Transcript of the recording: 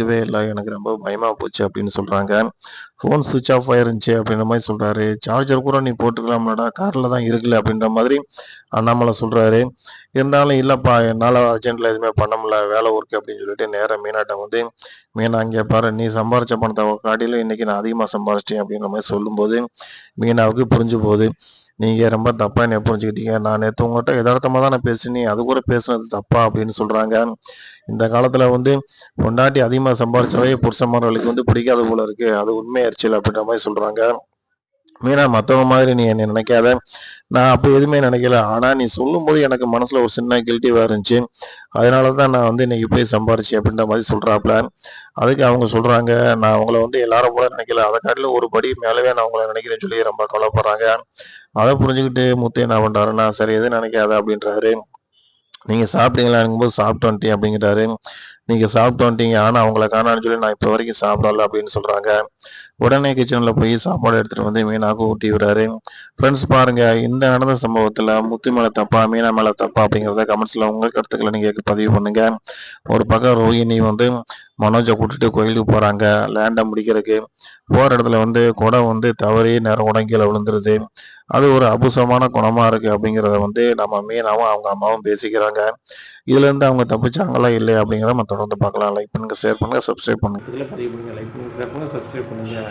இதுவே இல்ல. எனக்கு ரொம்ப பயமா போச்சு அப்படின்னு சொல்றாங்க. ஃபோன் ஸ்விட்ச் ஆஃப் ஆயிருந்துச்சு அப்படின்ற மாரி சொல்றாரு. சார்ஜர் கூட நீ போட்டுக்கலாம்லடா, கார்ல தான் இருக்குல்ல அப்படின்ற மாதிரி அண்ணாமலை சொல்றாரு. இருந்தாலும் இல்லப்பா என்னால அர்ஜென்ட்ல எதுவுமே பண்ண முடியல. வேலை ஒர்க் அப்படின்னு சொல்லிட்டு நேரா மீனாட்ட வந்து, மீனா இங்க பாரு நீ சம்பாரிச்ச பணத்த காட்டிலும் இன்னைக்கு நான் அதிகமா சம்பாரிச்சுட்டேன் அப்படின்ற மாரி சொல்லும்போது, மீனாவுக்கு புரிஞ்சு போகுது. நீங்க ரொம்ப தப்பா என்னைய புரிஞ்சுக்கிட்டீங்க. நான் நேத்து உங்கட்ட எதார்த்தமா தானே பேசினேன். நீ அது கூட பேசுனது தப்பா அப்படின்னு சொல்றாங்க. இந்த காலத்துல வந்து பொண்டாட்டி அதிகமா சம்பாரிச்சாவே புருஷன்மார்களுக்கு வந்து பிடிக்காது போல இருக்கு. அது உண்மையாயிருச்சுல அப்படின்ற மாரி சொல்றாங்க. மீனா மத்தவங்க மாதிரி நீ என்ன நினைக்காத. நான் அப்ப எதுவுமே நினைக்கல. ஆனா நீ சொல்லும்போது எனக்கு மனசுல ஒரு சின்ன கில்ட்டிவா இருந்துச்சு. அதனால தான் நான் வந்து இன்னைக்கு போய் சம்பாரிச்சேன் அப்படின்ற மாரி சொல்றாப்புல. அதுக்கு அவங்க சொல்றாங்க, நான் உங்கள வந்து எல்லாரும் போல நினைக்கல. அத காட்டிலும் ஒரு படி மேலவே நான் உங்கள நினைக்கிறேன்னு சொல்லி ரொம்ப கவலைப்படுறாங்க. அத புரிஞ்சுகிட்டு முத்து என்ன பண்றாருன்னா, சரி எதுவும் நினைக்காத அப்படின்றாரு. நீங்க சாப்பிட்டீங்களாங்கும்போது சாப்பிட்டு வந்துட்டேன் அப்படிங்கிறாரு. நீங்க சாப்பிட்டு வந்துட்டீங்க. ஆனா உங்கள காணோம்னு சொல்லி நான் இப்ப வரைக்கும் சாப்பிடல அப்படின்னு சொல்றாங்க. உடனே கிச்சன்ல போய் சாப்பாடு எடுத்துட்டு வந்து மீனாவுக்கு ஊட்டி விடுறாரு. ஃப்ரெண்ட்ஸ் பாருங்க, இந்த நடந்த சம்பவத்துல முத்து மேல தப்பா, மீனா மேல தப்பா அப்படிங்கிறத கமெண்ட்ஸ்ல உங்க கருத்துக்களை நீங்க பதிவு பண்ணுங்க. ஒரு பக்கம் ரோஹிணி வந்து மனோஜை கூட்டிட்டு கோயிலுக்கு போறாங்க லேண்ட முடிக்கிறதுக்கு. போற இடத்துல வந்து குடம் வந்து தவறி நேரம் உடைஞ்சு கீழ விழுந்துருது. அது ஒரு அபூசமான குணமா இருக்கு அப்படிங்கிறத வந்து நம்ம மீனாவும் அவங்க அம்மாவும் பேசிக்கிறாங்க. இதுல இருந்து அவங்க தப்பிச்சாங்களா இல்லையா அப்படிங்கிறத நம்ம தொடர்ந்து பார்க்கலாம். லைக் பண்ணுங்க, ஷேர் பண்ணுங்க, சப்ஸ்கிரைப் பண்ணுங்க. பதிவு பண்ணுங்க, லைக் பண்ணுங்க, ஷேர் பண்ணுங்க, சப்ஸ்கிரைப் பண்ணுங்க.